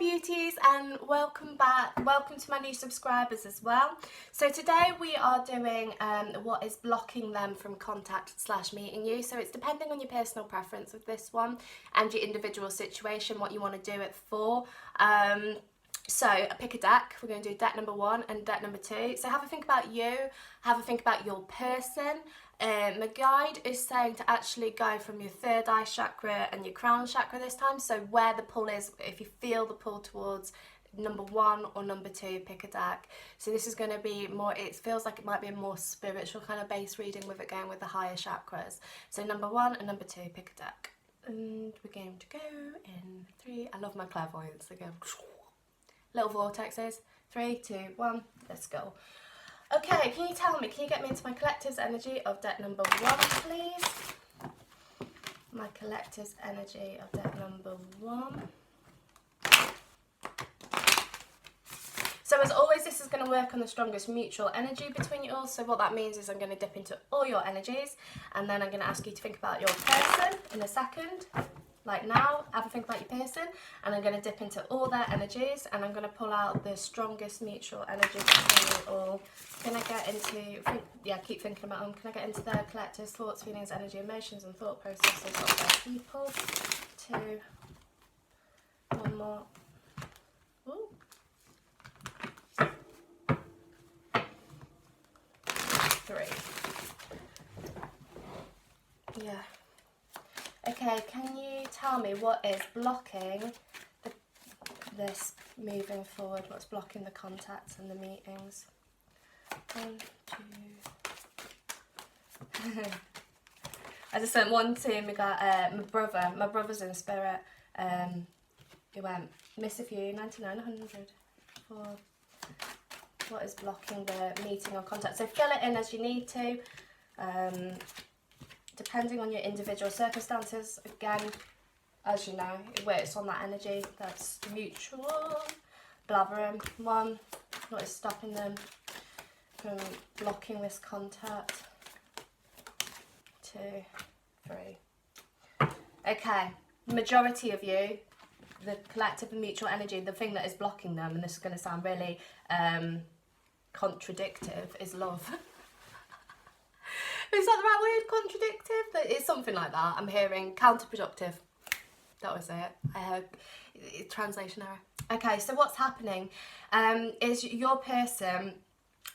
beauties, and welcome back. Welcome to my new subscribers as well. So today we are doing what is blocking them from contact / meeting you. So it's depending on your personal preference with this one and your individual situation, what you want to do it for. So I pick a deck. We're going to do deck number 1 and deck number 2. So have a think about you, have a think about your person. My guide is saying to actually go from your third eye chakra and your crown chakra this time. So where the pull is, if you feel the pull towards number 1 or number 2, pick a deck. So this is going to be more, it feels like it might be a more spiritual kind of base reading with it going with the higher chakras. So number 1 and number 2, pick a deck. And we're going to go in 3. I love my clairvoyance. They go little vortexes. 3, 2, 1, let's go. Okay, can you tell me, can you get me into my collective's energy of deck number 1, please? My collective's energy of deck number 1. So as always, this is going to work on the strongest mutual energy between you all. So what that means is I'm going to dip into all your energies, and then I'm going to ask you to think about your person in a second. Like now, have a think about your person, and I'm going to dip into all their energies, and I'm going to pull out the strongest mutual energy between you all. Can I get into, keep thinking about them. Can I get into their collectives, thoughts, feelings, energy, emotions, and thought processes of their people? 2, 1 more. Ooh. 3. Yeah. Okay, can you tell me what is blocking this moving forward? What's blocking the contacts and the meetings? 1, 2. I just sent one to my guy, my brother. My brother's in spirit. He went, miss a few, 99, 100. 4. What is blocking the meeting or contact? So fill it in as you need to. Depending on your individual circumstances, again, as you know, it works on that energy that's mutual. Blabbering. 1, what is stopping them from blocking this contact? 2, 3. Okay, majority of you, the collective and mutual energy, the thing that is blocking them, and this is going to sound really contradictive, is love. Is that the right word? Contradictive? It's something like that. I'm hearing counterproductive. That was it. I heard translation error. Okay, so what's happening is your person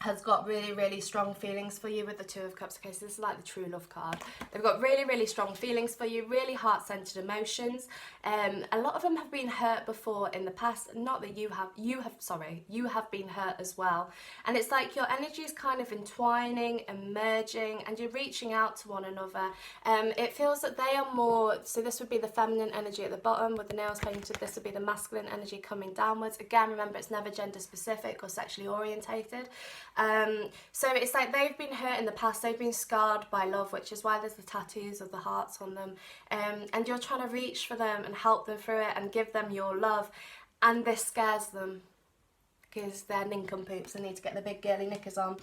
has got really, really strong feelings for you with the 2 of Cups. Okay, so this is like the true love card. They've got really, really strong feelings for you, really heart-centered emotions. A lot of them have been hurt before in the past. Not that you have been hurt as well. And it's like your energy is kind of entwining and merging, and you're reaching out to one another. It feels that they are more, so this would be the feminine energy at the bottom with the nails painted. This would be the masculine energy coming downwards. Again, remember, it's never gender specific or sexually orientated. So it's like they've been hurt in the past, they've been scarred by love, which is why there's the tattoos of the hearts on them, and you're trying to reach for them and help them through it and give them your love, and this scares them because they're nincompoops. They need to get the big girly knickers on.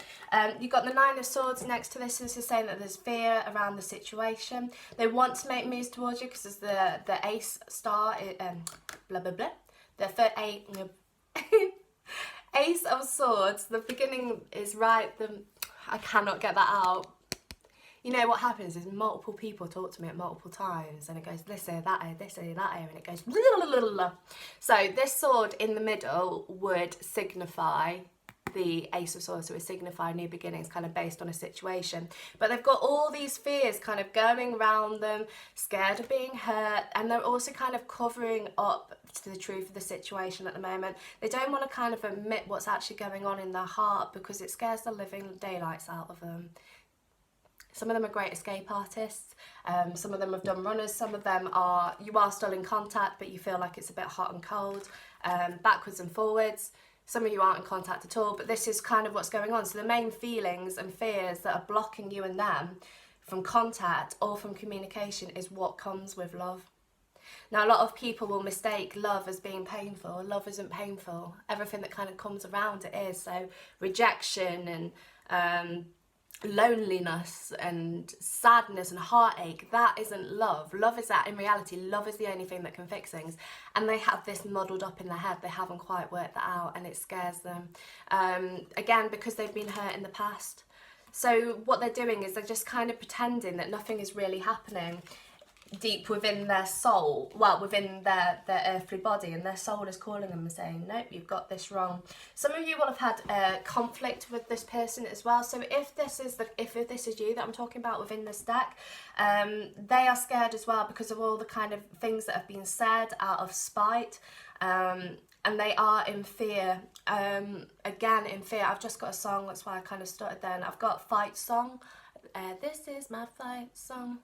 You've got the 9 of Swords next to this. This is saying that there's fear around the situation. They want to make moves towards you because there's the Ace star, blah blah blah, the third Ace of Swords. The beginning is right. I cannot get that out. You know what happens is multiple people talk to me at multiple times, and it goes this ear, that ear, this ear, that ear, and it goes blah. So this sword in the middle would signify the Ace of Swords, so it would signify new beginnings, kind of based on a situation. But they've got all these fears kind of going around them, scared of being hurt, and they're also kind of covering up to the truth of the situation at the moment. They don't want to kind of admit what's actually going on in their heart because it scares the living daylights out of them. Some of them are great escape artists, some of them have done runners, some of them you are still in contact but you feel like it's a bit hot and cold, backwards and forwards. Some of you aren't in contact at all, but this is kind of what's going on. So the main feelings and fears that are blocking you and them from contact or from communication is what comes with love. Now, a lot of people will mistake love as being painful. Love isn't painful. Everything that kind of comes around it is. So rejection and loneliness and sadness and heartache, that isn't love. Love is that, in reality, love is the only thing that can fix things. And they have this muddled up in their head. They haven't quite worked that out, and it scares them. Again, because they've been hurt in the past. So what they're doing is they're just kind of pretending that nothing is really happening deep within their soul, well, within their earthly body, and their soul is calling them and saying, nope, you've got this wrong. Some of you will have had conflict with this person as well. So if this is you that I'm talking about within this deck, they are scared as well because of all the kind of things that have been said out of spite, and they are in fear. Again, in fear. I've just got a song, that's why I kind of started then. I've got fight song. This is my fight song.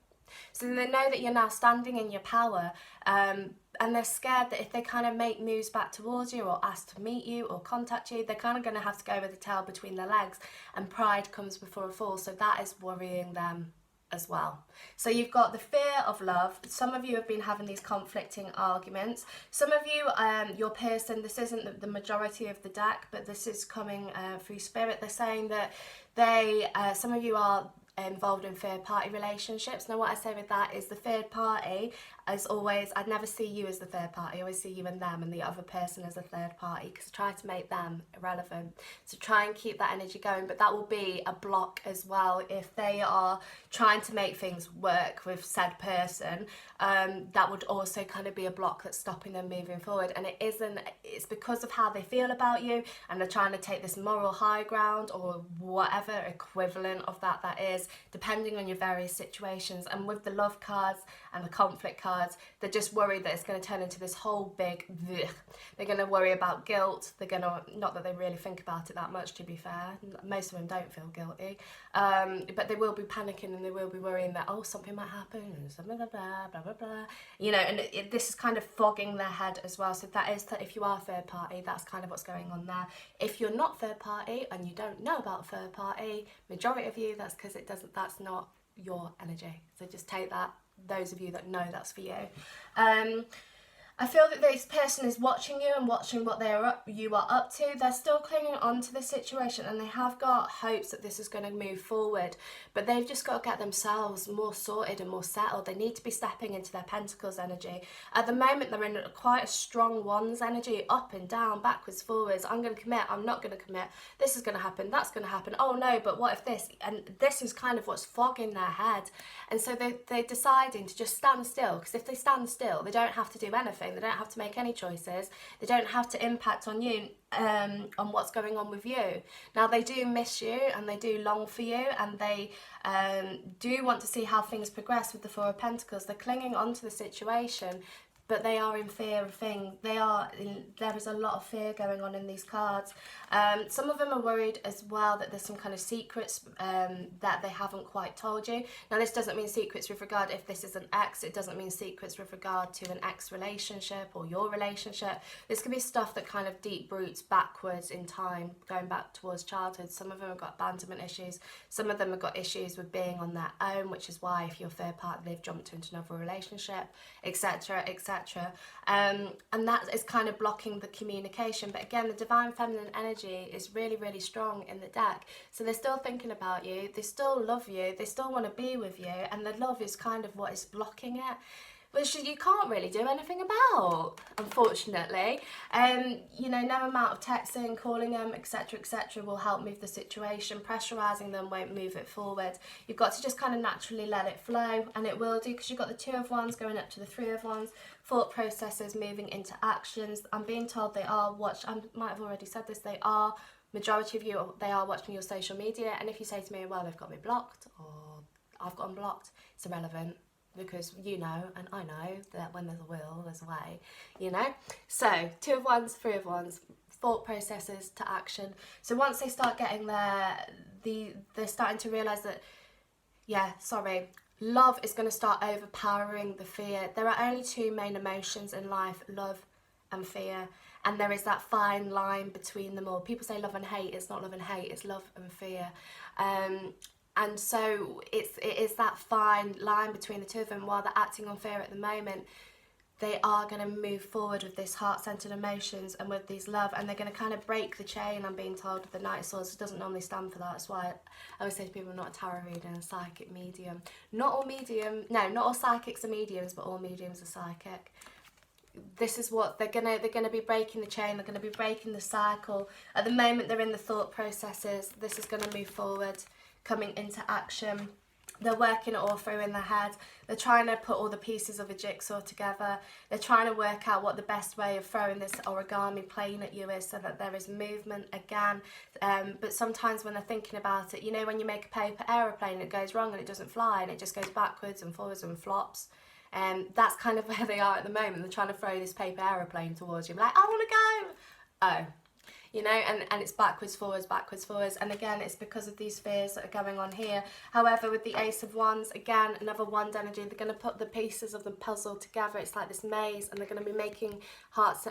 So they know that you're now standing in your power, and they're scared that if they kind of make moves back towards you or ask to meet you or contact you, they're kind of going to have to go with the tail between their legs, and pride comes before a fall. So that is worrying them as well. So you've got the fear of love. Some of you have been having these conflicting arguments. Some of you, your person, this isn't the majority of the deck, but this is coming through spirit. They're saying that some of you are involved in third party relationships. Now what I say with that is the third party, as always, I'd never see you as the third party. I always see you and them and the other person as a third party, because I try to make them irrelevant. So try and keep that energy going, but that will be a block as well if they are trying to make things work with said person. That would also kind of be a block that's stopping them moving forward, and it's because of how they feel about you, and they're trying to take this moral high ground or whatever equivalent of that is, depending on your various situations. And with the love cards and the conflict cards, they're just worried that it's going to turn into this whole big blech. They're going to worry about guilt. They're going to, not that they really think about it that much, to be fair, most of them don't feel guilty, but they will be panicking and they will be worrying that, oh, something might happen and something blah blah blah blah blah, you know, and this is kind of fogging their head as well. So that is, if you are third party, that's kind of what's going on there. If you're not third party and you don't know about third party, majority of you, that's because that's not your energy. So just take that, those of you that know, that's for you. I feel that this person is watching you and watching what you are up to. They're still clinging on to the situation, and they have got hopes that this is going to move forward, but they've just got to get themselves more sorted and more settled. They need to be stepping into their pentacles energy. At the moment, they're in quite a strong wands energy, up and down, backwards, forwards. I'm going to commit, I'm not going to commit. This is going to happen, that's going to happen. Oh no, but what if this? And this is kind of what's fogging their head. And so they're deciding to just stand still, because if they stand still, they don't have to do anything. They don't have to make any choices. They don't have to impact on you, on what's going on with you. Now, they do miss you and they do long for you, and they do want to see how things progress with the Four of Pentacles. They're clinging on to the situation, but they are in fear of things. There is a lot of fear going on in these cards. Some of them are worried as well that there's some kind of secrets that they haven't quite told you. Now, this doesn't mean secrets with regard, if this is an ex, it doesn't mean secrets with regard to an ex relationship or your relationship. This could be stuff that kind of deep roots backwards in time, going back towards childhood. Some of them have got abandonment issues. Some of them have got issues with being on their own, which is why if you're third party, they've jumped into another relationship, etc, etc. And that is kind of blocking the communication. But again, the divine feminine energy is really, really strong in the deck. So they're still thinking about you, they still love you, they still want to be with you, and the love is kind of what is blocking it, which you can't really do anything about, unfortunately. You know, no amount of texting, calling them, etc, etc will help move the situation. Pressurising them won't move it forward. You've got to just kind of naturally let it flow, and it will do, because you've got the Two of Wands going up to the Three of Wands. Thought processes moving into actions. I'm being told they are I might have already said this, majority of you, they are watching your social media. And if you say to me, well, they've got me blocked, or I've got them blocked, it's irrelevant, because you know, and I know, that when there's a will, there's a way, you know. So Two of Wands, Three of Wands, thought processes to action. So once they start getting there, they're starting to realise that, love is going to start overpowering the fear. There are only two main emotions in life, love and fear, and there is that fine line between them all. People say love and hate. It's not love and hate, it's love and fear. And so it is that fine line between the two of them. While they're acting on fear at the moment, they are going to move forward with this heart-centered emotions and with these love, and they're going to kind of break the chain. I'm being told the Knight of Swords doesn't normally stand for that. That's why I always say to people, I'm not a tarot reader, I'm a psychic medium. Not all psychics are mediums, but all mediums are psychic. This is what they're gonna be breaking the chain. They're gonna be breaking the cycle. At the moment, they're in the thought processes. This is gonna move forward, coming into action. They're working it all through in their head. They're trying to put all the pieces of a jigsaw together. They're trying to work out what the best way of throwing this origami plane at you is, so that there is movement again. But sometimes when they're thinking about it, you know, when you make a paper aeroplane, it goes wrong and it doesn't fly and it just goes backwards and forwards and flops. That's kind of where they are at the moment. They're trying to throw this paper aeroplane towards you. Like, I want to go. Oh. You know, and it's backwards, forwards, and again, it's because of these fears that are going on here. However, with the Ace of Wands, again, another wand energy, they're going to put the pieces of the puzzle together. It's like this maze, and they're going to be making hearts,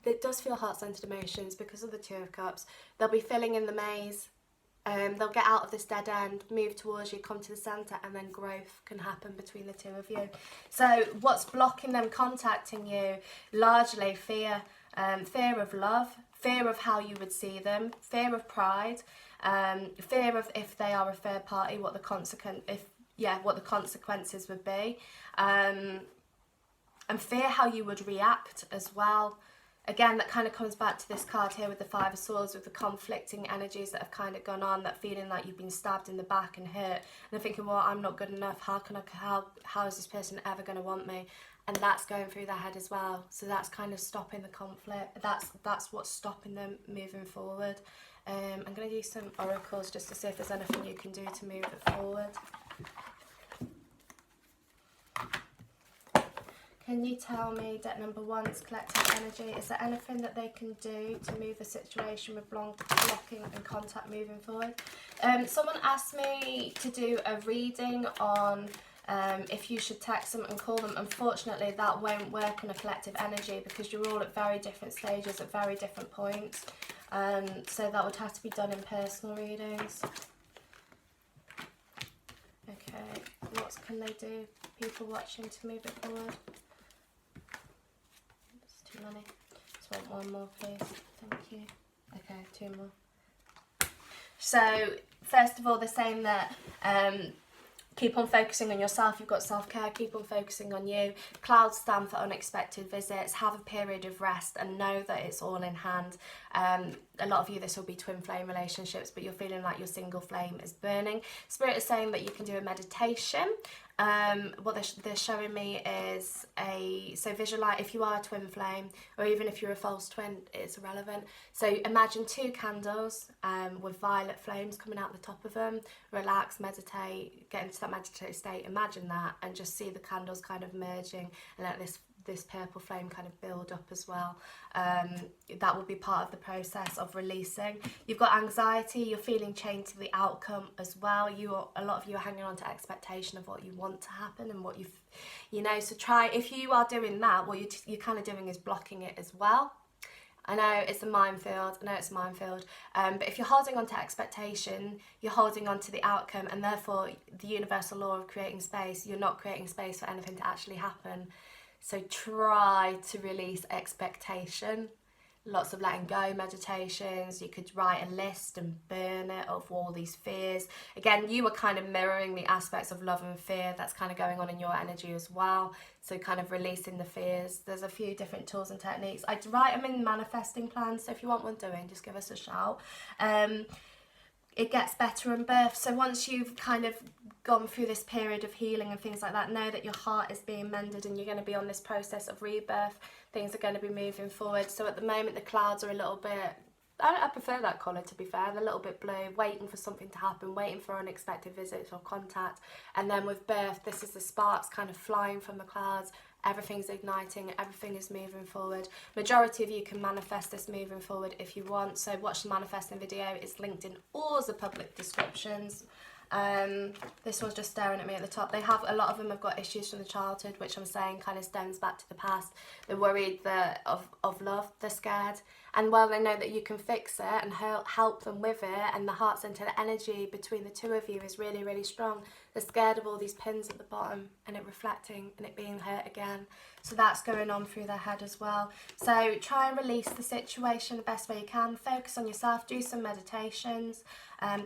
it does feel heart-centered emotions because of the Two of Cups. They'll be filling in the maze. They'll get out of this dead end, move towards you, come to the centre, and then growth can happen between the two of you. So what's blocking them contacting you? Largely fear. Fear of love, fear of how you would see them, fear of pride, fear of if they are a third party, what the consequences would be, and fear how you would react as well. Again, that kind of comes back to this card here with the Five of Swords, with the conflicting energies that have kind of gone on, that feeling like you've been stabbed in the back and hurt, and they're thinking, well, I'm not good enough, how is this person ever going to want me? And that's going through their head as well. So that's kind of stopping the conflict. That's what's stopping them moving forward. I'm going to use some oracles just to see if there's anything you can do to move it forward. Can you tell me, deck number 1's collective energy, is there anything that they can do to move the situation with blocking and contact moving forward? Someone asked me to do a reading on if you should text them and call them. Unfortunately, that won't work on a collective energy because you're all at very different stages at very different points. So that would have to be done in personal readings. Okay, what can they do? People watching to move it forward. It's too many. Just want one more, please. Thank you. Okay, 2 more. So, first of all, they're saying that keep on focusing on yourself. You've got self-care. Keep on focusing on you. Clouds stand for unexpected visits. Have a period of rest and know that it's all in hand. A lot of you, this will be twin flame relationships, but you're feeling like your single flame is burning. Spirit is saying that you can do a meditation. What they're showing me is so visualize, if you are a twin flame, or even if you're a false twin, it's irrelevant. So imagine 2 candles with violet flames coming out the top of them. Relax, meditate, get into that meditative state. Imagine that, and just see the candles kind of merging, and let this purple flame kind of build up as well. That will be part of the process of releasing. You've got anxiety, you're feeling chained to the outcome as well. A lot of you are hanging on to expectation of what you want to happen and what you know, so try, if you are doing that, what you're kind of doing is blocking it as well. I know it's a minefield, but if you're holding on to expectation, you're holding on to the outcome, and therefore the universal law of creating space, you're not creating space for anything to actually happen. So try to release expectation. Lots of letting go meditations. You could write a list and burn it of all these fears. Again, you are kind of mirroring the aspects of love and fear that's kind of going on in your energy as well. So kind of releasing the fears. There's a few different tools and techniques. I write them in manifesting plans, so if you want one doing, just give us a shout. It gets better in birth. So once you've kind of gone through this period of healing and things like that, know that your heart is being mended and you're going to be on this process of rebirth. Things are going to be moving forward. So at the moment, the clouds are a little bit, I prefer that colour, to be fair. They're a little bit blue, waiting for something to happen, waiting for unexpected visits or contact. And then with birth, this is the sparks kind of flying from the clouds. Everything's igniting, everything is moving forward. Majority of you can manifest this moving forward if you want. So watch the manifesting video. It's linked in all the public descriptions. This one's just staring at me at the top. A lot of them have got issues from the childhood, which I'm saying kind of stems back to the past. They're worried of love, they're scared. And while they know that you can fix it and help them with it, and the heart-centered energy between the two of you is really, really strong, They're scared of all these pins at the bottom and it reflecting and it being hurt again. So that's going on through their head as well. So try and release the situation the best way you can. Focus on yourself, do some meditations,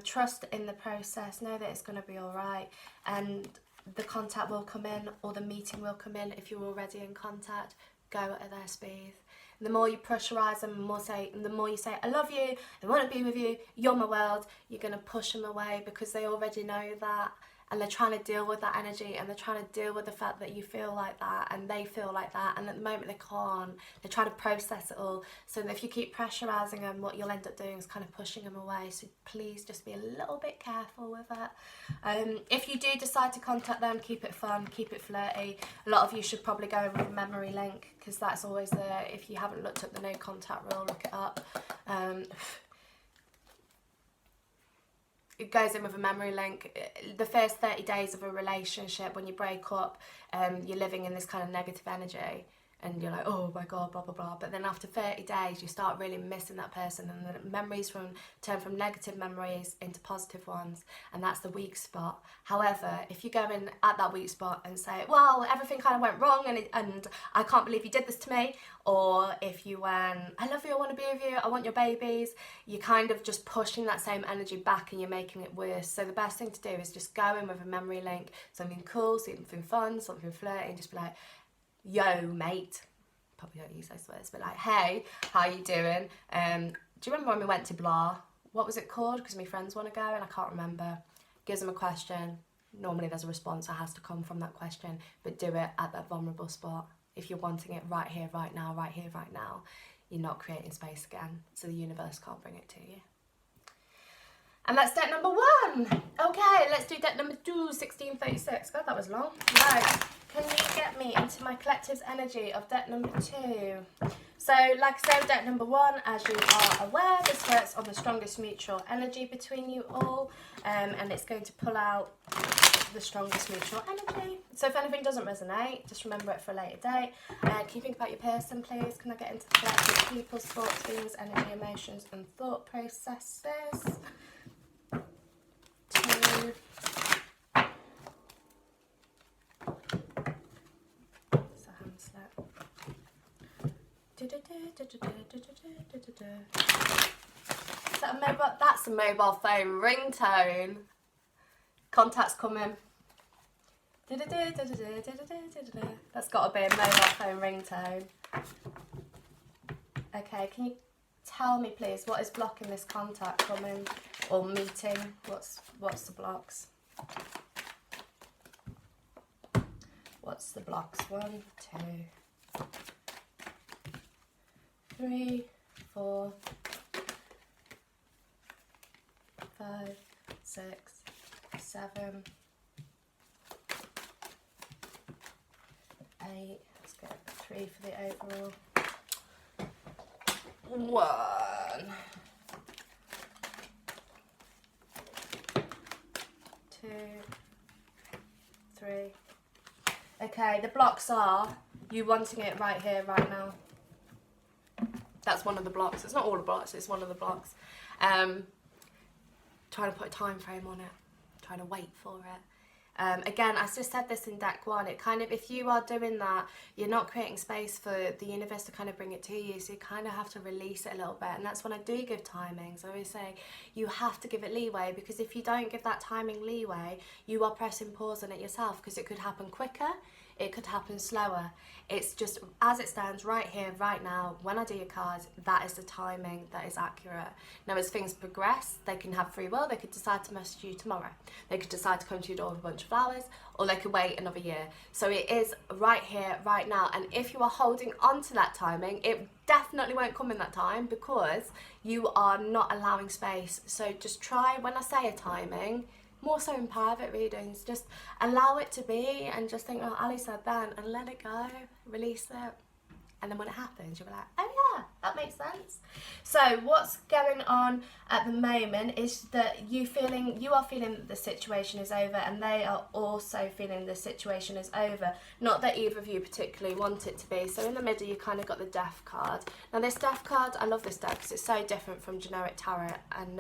trust in the process, know that it's going to be all right, and the contact will come in, or the meeting will come in. If you're already in contact, go at their speed. And the more you pressurize them, the more you say, I love you, I want to be with you, you're my world, you're going to push them away, because they already know that, and they're trying to deal with that energy, and they're trying to deal with the fact that you feel like that and they feel like that, and at the moment they can't. They're trying to process it all. So if you keep pressurizing them, what you'll end up doing is kind of pushing them away. So please just be a little bit careful with it. If you do decide to contact them, keep it fun, keep it flirty. A lot of you should probably go in with a memory link, because that's always there. If you haven't looked at the no contact rule, look it up. It goes in with a memory link. The first 30 days of a relationship, when you break up, you're living in this kind of negative energy, and you're like, oh my god, blah blah blah. But then after 30 days you start really missing that person, and the memories turn from negative memories into positive ones, and that's the weak spot. However, if you go in at that weak spot and say, well, everything kind of went wrong, and I can't believe you did this to me, or if you went, I love you, I want to be with you, I want your babies, you're kind of just pushing that same energy back and you're making it worse. So the best thing to do is just go in with a memory link, something cool, something fun, something flirty, and just be like, yo mate, probably don't use those words, but like, hey, how you doing? Do you remember when we went to blah, what was it called, because my friends want to go and I can't remember. Gives them a question, normally there's a response that has to come from that question, but do it at that vulnerable spot. If you're wanting it right here, right now, right here, right now, you're not creating space again, so the universe can't bring it to you. And that's deck number 1. Okay, let's do deck number 2, 1636. God, that was long. Right, can you get me into my collective's energy of deck number 2? So, like I said, deck number 1, as you are aware, this works on the strongest mutual energy between you all, and it's going to pull out the strongest mutual energy. So if anything doesn't resonate, just remember it for a later date. Can you think about your person, please? Can I get into the collective people's thoughts, feelings, energy, emotions, and thought processes? 2. It's a hand slip. Is that a mobile? That's a mobile phone ringtone. Contacts coming. That's got to be a mobile phone ringtone. Okay, can you tell me please what is blocking this contact coming or meeting? What's the blocks? What's the blocks? 1, 2, 3, 4, 5, 6, 7, 8. Let's go 3 for the overall. 1, 2, 3. Okay, the blocks are you wanting it right here, right now. That's one of the blocks. It's not all the blocks, it's one of the blocks. Trying to put a time frame on it, trying to wait for it. Again, I just said this in deck 1, it kind of, if you are doing that, you're not creating space for the universe to kind of bring it to you, so you kind of have to release it a little bit. And that's when I do give timings. I always say you have to give it leeway, because if you don't give that timing leeway, you are pressing pause on it yourself, because it could happen quicker, it could happen slower. It's just, as it stands right here, right now, when I do your cards, that is the timing that is accurate. Now, as things progress, they can have free will. They could decide to message you tomorrow. They could decide to come to your door with a bunch of flowers, or they could wait another year. So it is right here, right now. And if you are holding on to that timing, it definitely won't come in that time, because you are not allowing space. So just try, when I say a timing, more so in private readings, just allow it to be and just think, oh, Ali said that, and let it go, release it. And then when it happens, you'll be like, oh yeah, that makes sense. So what's going on at the moment is that you are feeling that the situation is over, and they are also feeling the situation is over. Not that either of you particularly want it to be. So in the middle, you kind of got the Death card. Now this Death card, I love this deck because it's so different from generic tarot, and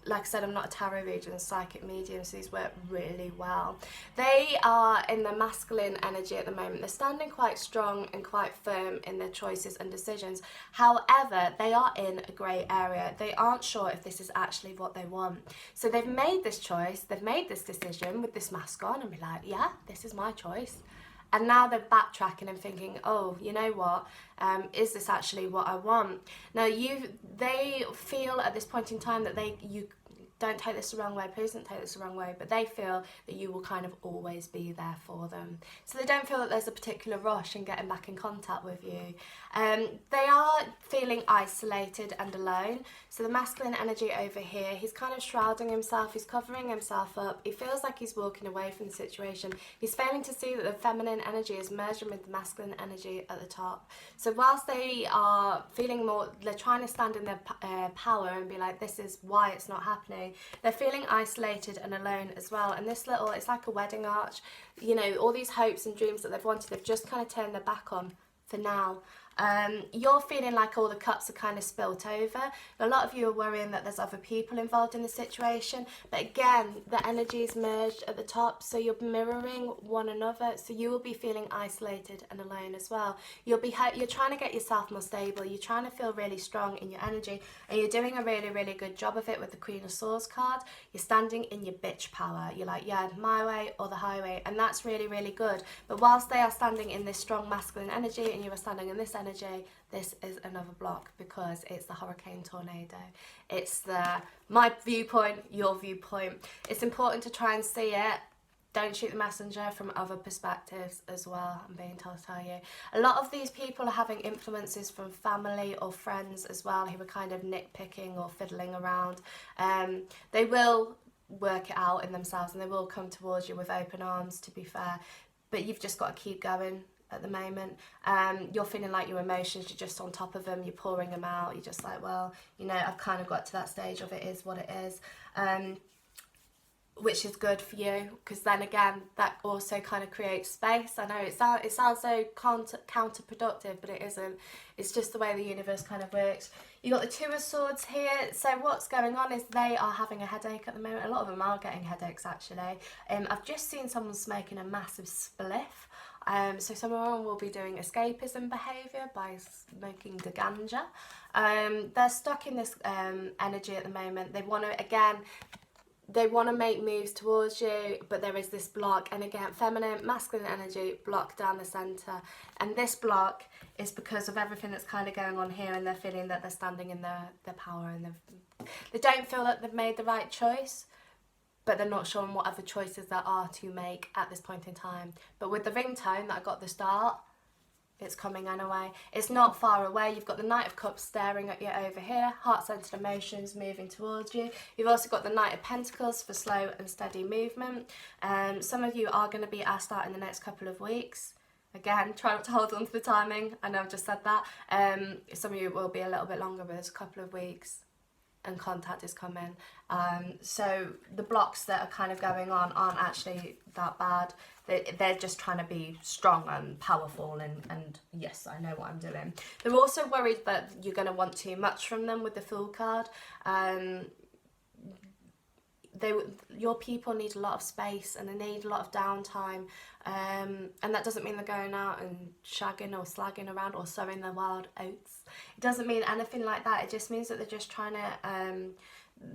like I said, I'm not a tarot reader and psychic medium, so these work really well. They are in the masculine energy at the moment. They're standing quite strong and quite firm in their choices and decisions. However, they are in a grey area. They aren't sure if this is actually what they want. So they've made this choice, they've made this decision with this mask on and be like, yeah, this is my choice. And now they're backtracking and thinking, oh, you know what, is this actually what I want? Now, they feel at this point in time that you don't take this the wrong way, please don't take this the wrong way, but they feel that you will kind of always be there for them. So they don't feel that there's a particular rush in getting back in contact with you. They are feeling isolated and alone. So the masculine energy over here, he's kind of shrouding himself, he's covering himself up. He feels like he's walking away from the situation. He's failing to see that the feminine energy is merging with the masculine energy at the top. So whilst they are feeling more, they're trying to stand in their power and be like, this is why it's not happening. They're feeling isolated and alone as well. And this little, it's like a wedding arch. You know, all these hopes and dreams that they've wanted, they've just kind of turned their back on for now. You're feeling like all the cups are kind of spilt over. A lot of you are worrying that there's other people involved in the situation, but again, the energy is merged at the top, so you're mirroring one another, so you will be feeling isolated and alone as well. You're trying to get yourself more stable, you're trying to feel really strong in your energy, and you're doing a really, really good job of it with the Queen of Swords card. You're standing in your bitch power. You're like, yeah, my way or the highway, and that's really, really good. But whilst they are standing in this strong masculine energy and you are standing in this energy, this is another block, because it's the hurricane tornado. It's my viewpoint, your viewpoint. It's important to try and see it. Don't shoot the messenger from other perspectives as well, I'm being told to tell you. A lot of these people are having influences from family or friends as well, who are kind of nitpicking or fiddling around. They will work it out in themselves and they will come towards you with open arms, to be fair, but you've just got to keep going at the moment. You're feeling like your emotions, you're just on top of them, you're pouring them out, you're just like, well, you know, I've kind of got to that stage of it is what it is, which is good for you, because then again, that also kind of creates space. I know it sounds so counterproductive, but it isn't. It's just the way the universe kind of works. You got the Two of Swords here. So what's going on is they are having a headache at the moment. A lot of them are getting headaches, actually. I've just seen someone smoking a massive spliff. So someone will be doing escapism behaviour by smoking the ganja. They're stuck in this energy at the moment. They want to make moves towards you, but there is this block. And again, feminine, masculine energy block down the centre. And this block is because of everything that's kind of going on here, and they're feeling that they're standing in their power, and they don't feel that they've made the right choice, but they're not sure on what other choices there are to make at this point in time. But with the ringtone that I got at the start, it's coming anyway. It's not far away. You've got the Knight of Cups staring at you over here, heart-centered emotions moving towards you. You've also got the Knight of Pentacles for slow and steady movement. Some of you are going to be asked out in the next couple of weeks. Again, try not to hold on to the timing. I know I've just said that. Some of you will be a little bit longer, but it's a couple of weeks and contact is coming. So the blocks that are kind of going on aren't actually that bad. They're just trying to be strong and powerful, and yes, I know what I'm doing. They're also worried that you're going to want too much from them with the Fool card. Your people need a lot of space and they need a lot of downtime, and that doesn't mean they're going out and shagging or slagging around or sowing their wild oats. It doesn't mean anything like that. It just means that they're just trying to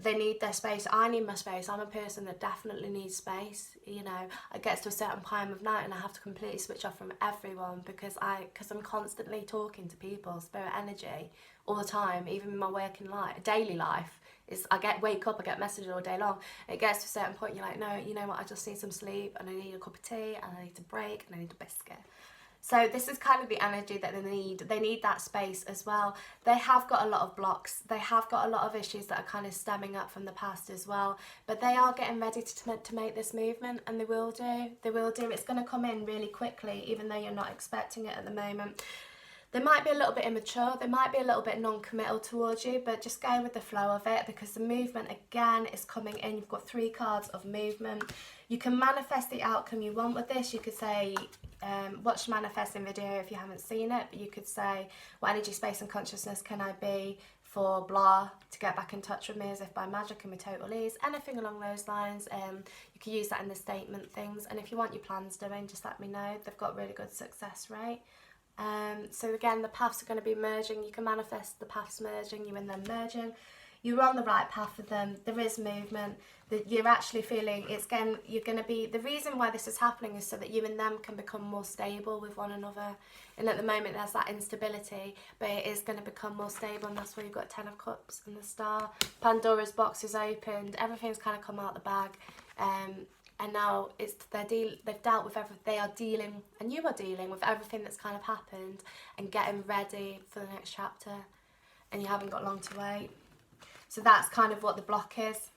they need their space. I need my space. I'm a person that definitely needs space. You know, I get to a certain time of night and I have to completely switch off from everyone, because I'm constantly talking to people, spirit energy, all the time, even in my working life, daily life. Wake up, I get messages all day long. It gets to a certain point, you're like, no, you know what, I just need some sleep, and I need a cup of tea, and I need a break, and I need a biscuit. So this is kind of the energy that they need. They need that space as well. They have got a lot of blocks. They have got a lot of issues that are kind of stemming up from the past as well. But they are getting ready to make this movement, and they will do. They will do. It's going to come in really quickly, even though you're not expecting it at the moment. They might be a little bit immature, they might be a little bit non-committal towards you, but just go with the flow of it, because the movement again is coming in. You've got 3 cards of movement. You can manifest the outcome you want with this. You could say, watch the manifesting video if you haven't seen it, but you could say, what energy, space and consciousness can I be for blah to get back in touch with me as if by magic and with total ease, anything along those lines. You can use that in the statement things, and if you want your plans doing, just let me know. They've got really good success rate. So again, the paths are going to be merging. You can manifest the paths merging, you and them merging. You're on the right path with them. There is movement. That you're actually feeling you're going to be, the reason why this is happening is so that you and them can become more stable with one another. And at the moment there's that instability, but it is going to become more stable, and that's why you've got 10 of Cups and the Star. Pandora's box is opened. Everything's kind of come out the bag. And now they've dealt with everything. They are dealing, and you are dealing with everything that's kind of happened and getting ready for the next chapter. And you haven't got long to wait. So that's kind of what the block is.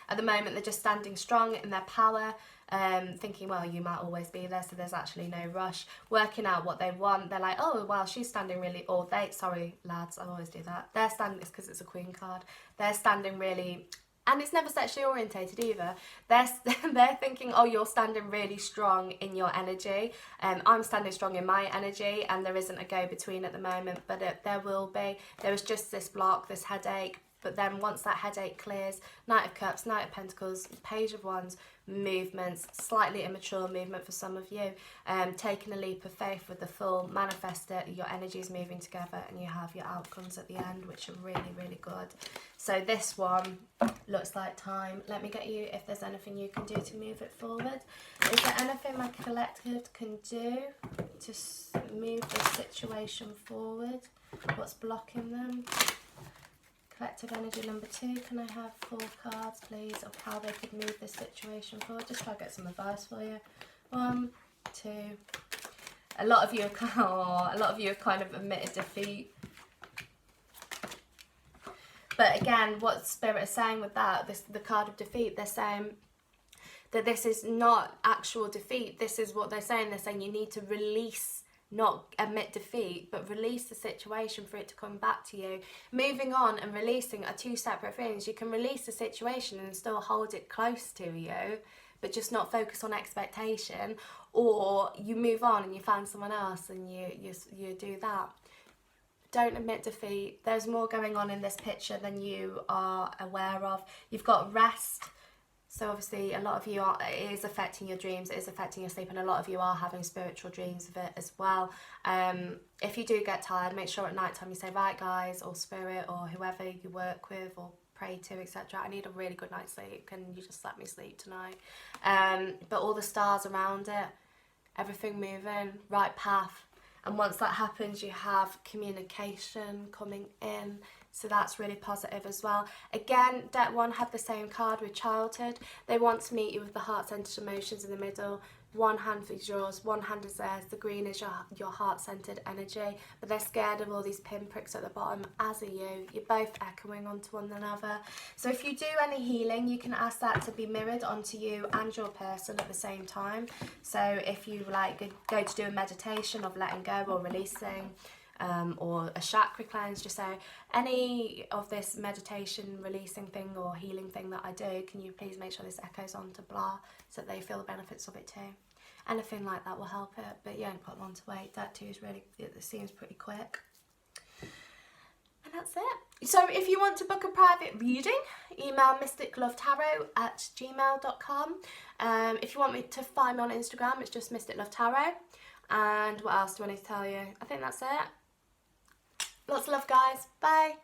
At the moment, they're just standing strong in their power, thinking, well, you might always be there, so there's actually no rush. Working out what they want. They're like, oh, well, she's standing really, or they, sorry, lads, I always do that. They're standing, it's because it's a Queen card. They're standing really, and it's never sexually orientated either. They're thinking, oh, you're standing really strong in your energy. I'm standing strong in my energy, and there isn't a go-between at the moment, but there will be. There was just this block, this headache. But then once that headache clears, Knight of Cups, Knight of Pentacles, Page of Wands, movements, slightly immature movement for some of you, taking a leap of faith with the full, manifest it, your energy is moving together, and you have your outcomes at the end, which are really, really good. So this one looks like time. Let me get you, if there's anything you can do to move it forward. Is there anything my collective can do to move this situation forward? What's blocking them? Collective energy number 2, can I have 4 cards please of how they could move this situation forward? Just try to get some advice for you. 1, 2. A lot of you have kind of admitted defeat. But again, what Spirit is saying with that, the card of defeat, they're saying that this is not actual defeat. This is what they're saying. They're saying you need to release, not admit defeat, but release the situation for it to come back to you. Moving on and releasing are 2 separate things. You can release the situation and still hold it close to you, but just not focus on expectation. Or you move on and you find someone else and you do that. Don't admit defeat. There's more going on in this picture than you are aware of. You've got rest. So obviously a lot of you it is affecting your dreams, it is affecting your sleep, and a lot of you are having spiritual dreams of it as well. If you do get tired, make sure at night time you say, right guys, or Spirit, or whoever you work with or pray to, etc. I need a really good night's sleep. Can you just let me sleep tonight? But all the stars around it, everything moving, right path. And once that happens, you have communication coming in. So that's really positive as well. Again, deck 1 had the same card with childhood. They want to meet you with the heart-centered emotions in the middle. One hand is yours, one hand is theirs. The green is your heart-centered energy. But they're scared of all these pinpricks at the bottom, as are you. You're both echoing onto one another. So if you do any healing, you can ask that to be mirrored onto you and your person at the same time. So if you go to do a meditation of letting go or releasing, or a chakra cleanse, just say any of this meditation releasing thing or healing thing that I do, can you please make sure this echoes on to blah, so that they feel the benefits of it too. Anything like that will help it, but you ain't got long to wait. That too is really, it seems pretty quick. And that's it. So if you want to book a private reading, email mysticlovetarot@gmail.com. If you want me to find me on Instagram, it's just mysticlovetarot. And what else do I need to tell you? I think that's it. Lots of love, guys. Bye.